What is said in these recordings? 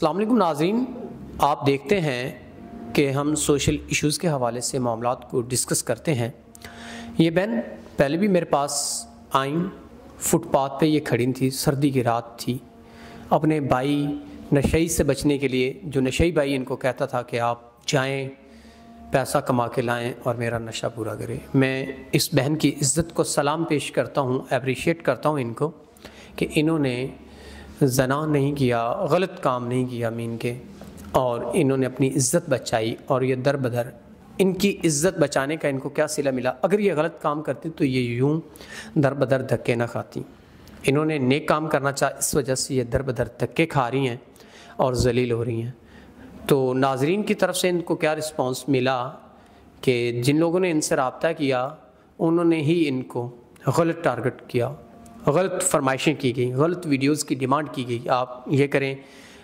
अस्सलाम वालेकुम नाज़रीन, आप देखते हैं कि हम सोशल इश्यूज़ के हवाले से मामलात को डिस्कस करते हैं। ये बहन पहले भी मेरे पास आईं, फुटपाथ पे ये खड़ी थी, सर्दी की रात थी। अपने भाई नशई से बचने के लिए, जो नशई भाई इनको कहता था कि आप जाएं, पैसा कमा के लाएं और मेरा नशा पूरा करें। मैं इस बहन की इज़्ज़त को सलाम पेश करता हूँ, अप्रिशिएट करता हूँ इनको कि इन्होंने ज़ना नहीं किया, गलत काम नहीं किया मीन के, और इन्होंने अपनी इज़्ज़त बचाई। और ये दर बदर इनकी इज़्ज़त बचाने का इनको क्या सिला मिला? अगर ये गलत काम करती तो ये यूं दर बदर धक्के ना खाती। इन्होंने नेक काम करना चाहा, इस वजह से ये दर बदर धक्के खा रही हैं और जलील हो रही हैं। तो नाज़रीन की तरफ से इनको क्या रिस्पॉन्स मिला कि जिन लोगों ने इनसे रब्ता किया उन्होंने ही इनको गलत टारगेट किया, गलत फरमाइशें की गई, गलत वीडियोस की डिमांड की गई। आप ये करें,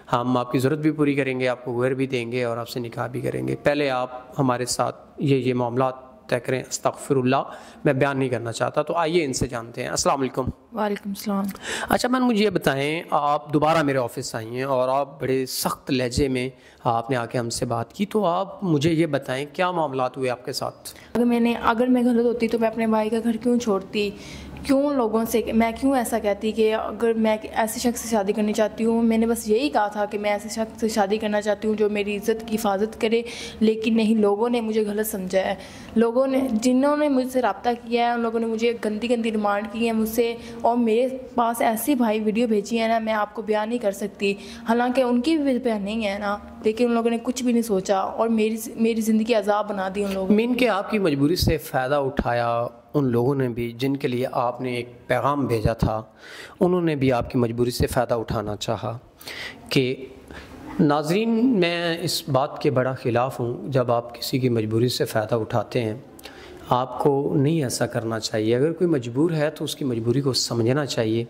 हम आपकी ज़रूरत भी पूरी करेंगे, आपको घर भी देंगे और आपसे निकाह भी करेंगे। पहले आप हमारे साथ ये मामलात तय करें। अस्तग़फिरुल्लाह, मैं बयान नहीं करना चाहता। तो आइए इनसे जानते हैं। अस्सलाम वालेकुम। वालेकुम सलाम। अच्छा मैम, मुझे ये बताएं, आप दोबारा मेरे ऑफिस आई हैं और आप बड़े सख्त लहजे में आपने आके हमसे बात की, तो आप मुझे ये बताएं क्या मामलात हुए आपके साथ? अगर मैं गलत होती तो मैं अपने भाई का घर क्यों छोड़ती? क्यों लोगों से मैं क्यों ऐसा कहती कि अगर मैं ऐसे शख्स से शादी करनी चाहती हूँ? मैंने बस यही कहा था कि मैं ऐसे शख्स से शादी करना चाहती हूँ जो मेरी इज़्ज़त की हिफाजत करे, लेकिन नहीं, लोगों ने मुझे गलत समझा है। लोगों ने, जिन्होंने मुझसे रब्ता किया है, उन लोगों ने मुझे गंदी गंदी डिमांड की है मुझसे, और मेरे पास ऐसी भाई वीडियो भेजी है ना, मैं आपको बयान नहीं कर सकती। हालांकि उनकी भी बहन नहीं है ना, लेकिन उन लोगों ने कुछ भी नहीं सोचा और मेरी ज़िंदगी अजाब बना दी उन लोगों ने। मीन के आपकी मजबूरी से फ़ायदा उठाया उन लोगों ने भी जिनके लिए आपने एक पैगाम भेजा था, उन्होंने भी आपकी मजबूरी से फ़ायदा उठाना चाहा। कि नाज़रीन, मैं इस बात के बड़ा ख़िलाफ़ हूँ जब आप किसी की मजबूरी से फ़ायदा उठाते हैं। आपको नहीं ऐसा करना चाहिए। अगर कोई मजबूर है तो उसकी मजबूरी को समझना चाहिए।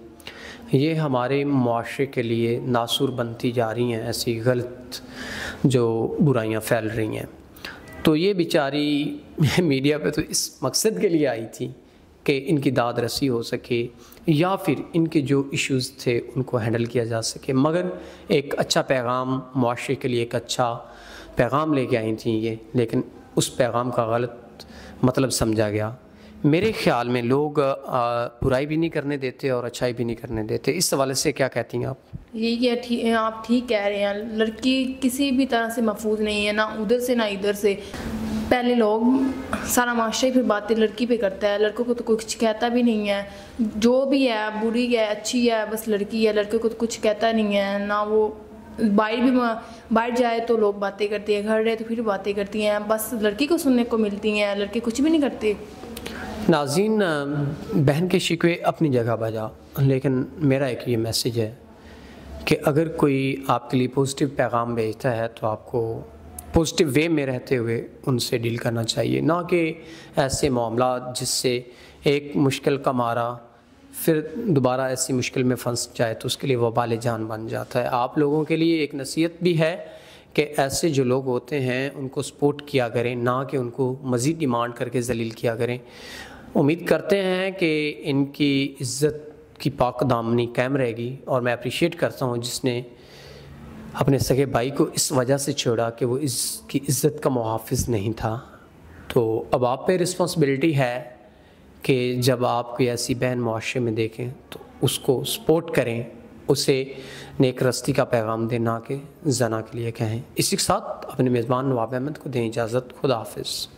ये हमारे मुआशरे के लिए नासूर बनती जा रही हैं ऐसी गलत जो बुराइयां फैल रही हैं। तो ये बेचारी मीडिया पे तो इस मकसद के लिए आई थी कि इनकी दाद रसी हो सके या फिर इनके जो इश्यूज़ थे उनको हैंडल किया जा सके। मगर एक अच्छा पैगाम, मुआशरे के लिए एक अच्छा पैगाम लेके आई थी ये, लेकिन उस पैगाम का गलत मतलब समझा गया। मेरे ख़्याल में लोग बुराई भी नहीं करने देते और अच्छाई भी नहीं करने देते। इस हवाले से क्या कहती हैं आप? ये आप ठीक कह रहे हैं। लड़की किसी भी तरह से महफूज नहीं है, ना उधर से ना इधर से। पहले लोग सारा माशरा फिर बातें लड़की पे करता है, लड़कों को तो कुछ कहता भी नहीं है। जो भी है, बुरी है अच्छी है, बस लड़की है, लड़के को तो कुछ कहता नहीं है ना। वो बाहर जाए तो लोग बातें करते हैं, घर रहे तो फिर बातें करती हैं, बस लड़की को सुनने को मिलती हैं, लड़के कुछ भी नहीं करते। नाज़रीन, बहन के शिकवे अपनी जगह बजा, लेकिन मेरा एक ये मैसेज है कि अगर कोई आपके लिए पॉजिटिव पैगाम भेजता है तो आपको पॉजिटिव वे में रहते हुए उनसे डील करना चाहिए, ना कि ऐसे मामला जिससे एक मुश्किल का मारा फिर दोबारा ऐसी मुश्किल में फंस जाए तो उसके लिए वबाल जान बन जाता है। आप लोगों के लिए एक नसीहत भी है कि ऐसे जो लोग होते हैं उनको सपोर्ट किया करें, ना कि उनको मज़ीद डिमांड करके जलील किया करें। उम्मीद करते हैं कि इनकी इज़्ज़त की पाक दामनी कायम रहेगी। और मैं अप्रिशिएट करता हूँ जिसने अपने सगे भाई को इस वजह से छोड़ा कि वो इसकी इज़्ज़त का मुहाफ़िज़ नहीं था। तो अब आप पे रिस्पॉन्सिबिलिटी है कि जब आप कोई ऐसी बहन मुआशरे में देखें तो उसको सपोर्ट करें, उसे नेक रस्ती का पैगाम दें, ना कि ज़ना के लिए कहें। इसी के साथ अपने मेज़बान नवाब अहमद को दें इजाज़त। खुदा हाफ़िज़।